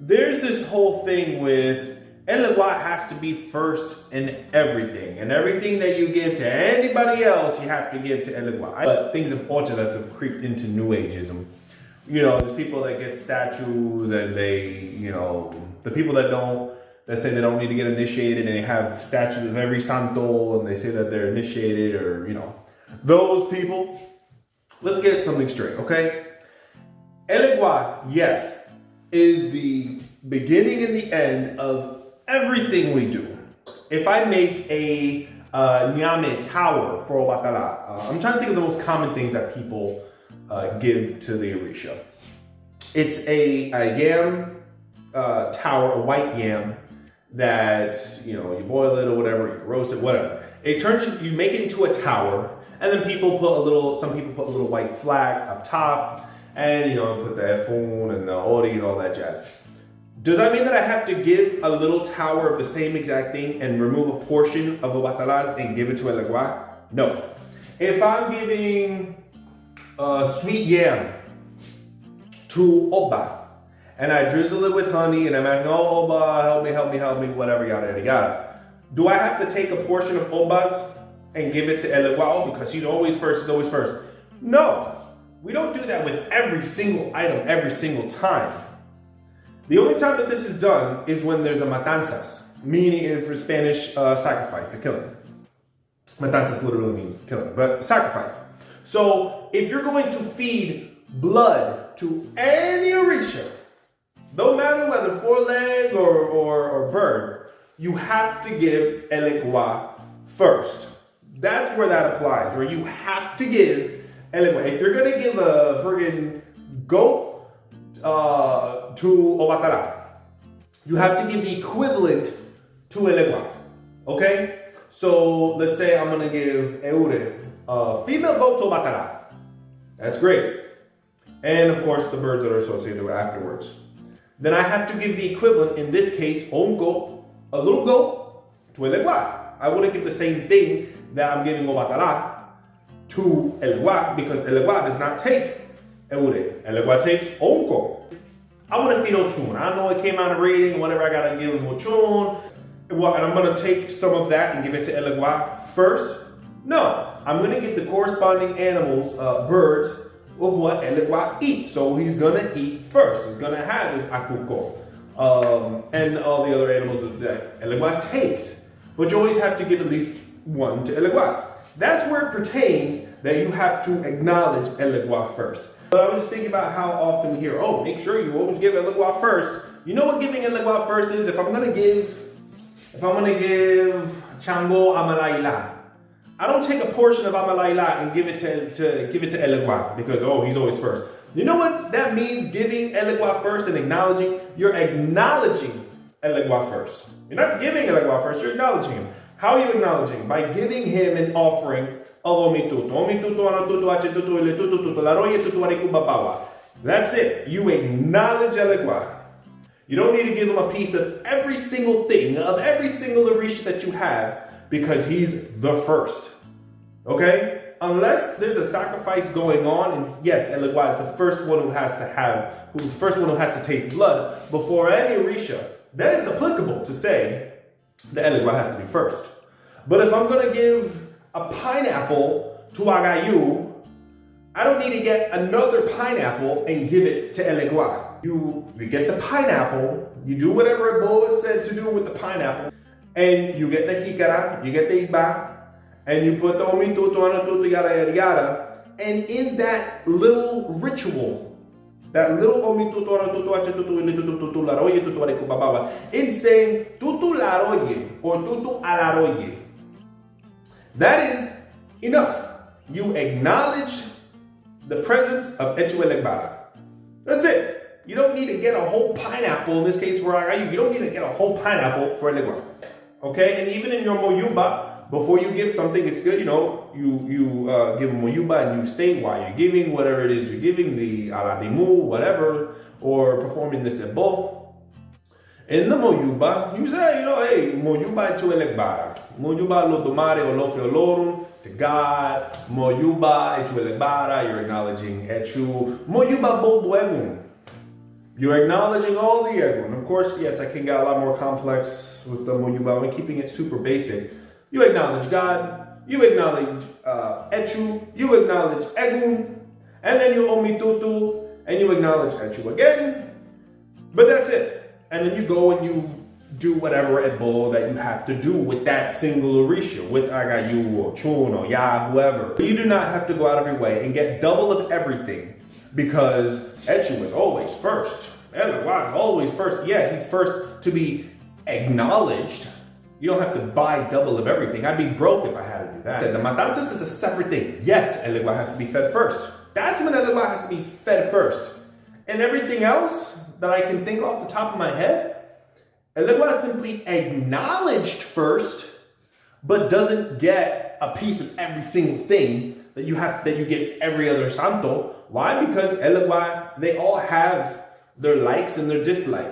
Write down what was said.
there's this whole thing with Elegua has to be first in everything. And everything that you give to anybody else, you have to give to Elegua. But things of culture that have creeped into New Ageism. You know, there's people that get statues and they, you know, the people that say they don't need to get initiated and they have statues of every santo and they say that they're initiated or, you know, those people. Let's get something straight, okay? Elegua, yes, is the beginning and the end of everything we do. If I make a nyame tower for Obatala, I'm trying to think of the most common things that people give to the Orisha. It's a yam tower, a white yam that, you know, you boil it or whatever, you roast it, whatever. It turns, you make it into a tower, and then some people put a little white flag up top, and, you know, put the efun and the ori and all that jazz. Does that mean that I have to give a little tower of the same exact thing and remove a portion of the batalas and give it to Elegua? No. If I'm giving sweet yam to Oba, and I drizzle it with honey, and I'm asking, oh, Oba, help me, whatever, yada, yada, yada. Do I have to take a portion of Oba's and give it to Elegua because he's always first, No. We don't do that with every single item, every single time. The only time that this is done is when there's a matanzas, meaning for Spanish sacrifice, a killing. Matanzas literally means killing, but sacrifice. So if you're going to feed blood to any Orisha, no matter whether four-leg or bird, you have to give Elegua first. That's where that applies, where you have to give Elegua. If you're going to give a friggin' goat to Obatala, you have to give the equivalent to Elegua. Okay? So let's say I'm going to give Eure, a female goat to Obatala. That's great. And of course the birds that are associated with afterwards. Then I have to give the equivalent, in this case, a little goat to Elegua. I wouldn't give the same thing that I'm giving Obatala to Elegua because Elegua does not take Eure. Elegua takes Onko. I want to feed Ochun. I know it came out of reading, whatever I got to give him Ochun. And I'm going to take some of that and give it to Elegua first. No, I'm going to give the corresponding animals, birds, of what Elegua eats. So he's going to eat first. He's going to have his akuko. And all the other animals that Elegua takes. But you always have to give at least one to Elegua. That's where it pertains that you have to acknowledge Elegua first. But I was just thinking about how often we hear, oh, make sure you always give Elegua first. You know what giving Elegua first is? If I'm gonna give Chango Amalaila, I don't take a portion of Amalaila and give it to Elegua because, oh, he's always first. You know what that means, giving Elegua first and acknowledging? You're acknowledging Elegua first. You're not giving Elegua first, you're acknowledging him. How are you acknowledging? By giving him an offering of omitutu. Omitutu, anatutu, achetutu, iletutu, tutularoye, tutuariku, babawa. That's it. You acknowledge Elegua. You don't need to give him a piece of every single thing, of every single Orisha that you have, because he's the first. Okay? Unless there's a sacrifice going on, and yes, Elegua is the first one who has to taste blood before any Orisha, then it's applicable to say the Elegua has to be first. But if I'm going to give a pineapple to Agayu, I don't need to get another pineapple and give it to Elegua. You get the pineapple, you do whatever Ebo is said to do with the pineapple, and you get the hikara, you get the iba, and you put the omitutu, anatutu, yada, yada, yada, and in that little ritual, that little omitutu, anatutu, achetutu, iletutu, tutu, laroye, tutu, ariku, babawa, in saying tutu laroye or tutu alaroye, that is enough. You acknowledge the presence of Echu Elegbara. That's it. You don't need to get a whole pineapple, in this case for Agayu, you don't need to get a whole pineapple for Elegua. Okay, and even in your moyuba, before you give something, it's good, you know, you give a moyuba and you state why you're giving, whatever it is you're giving, the aladimu, whatever, or performing this ebo. In the moyuba, you say, you know, hey, moyuba to Elegbara. Moyuba lo domare o lo feolorum, to God. Moyuba to Elegbara, you're acknowledging Echu. Moyuba bo buegum. You're acknowledging all the Elegua. And of course, yes, I can get a lot more complex with the Moyuba and keeping it super basic. You acknowledge God, you acknowledge Echu, you acknowledge Egun, and then you Omitutu, and you acknowledge Echu again. But that's it. And then you go and you do whatever ebo that you have to do with that single orisha, with Agayu or Chun or Ya, whoever. But you do not have to go out of your way and get double of everything, because Echu is always first. Elegua is always first. Yeah, he's first to be acknowledged. You don't have to buy double of everything. I'd be broke if I had to do that. The matanzas is a separate thing. Yes, Elegua has to be fed first. That's when Elegua has to be fed first. And everything else that I can think off the top of my head, Elegua is simply acknowledged first, but doesn't get a piece of every single thing that you give every other santo. Why? Because Elegua, they all have their likes and their dislikes.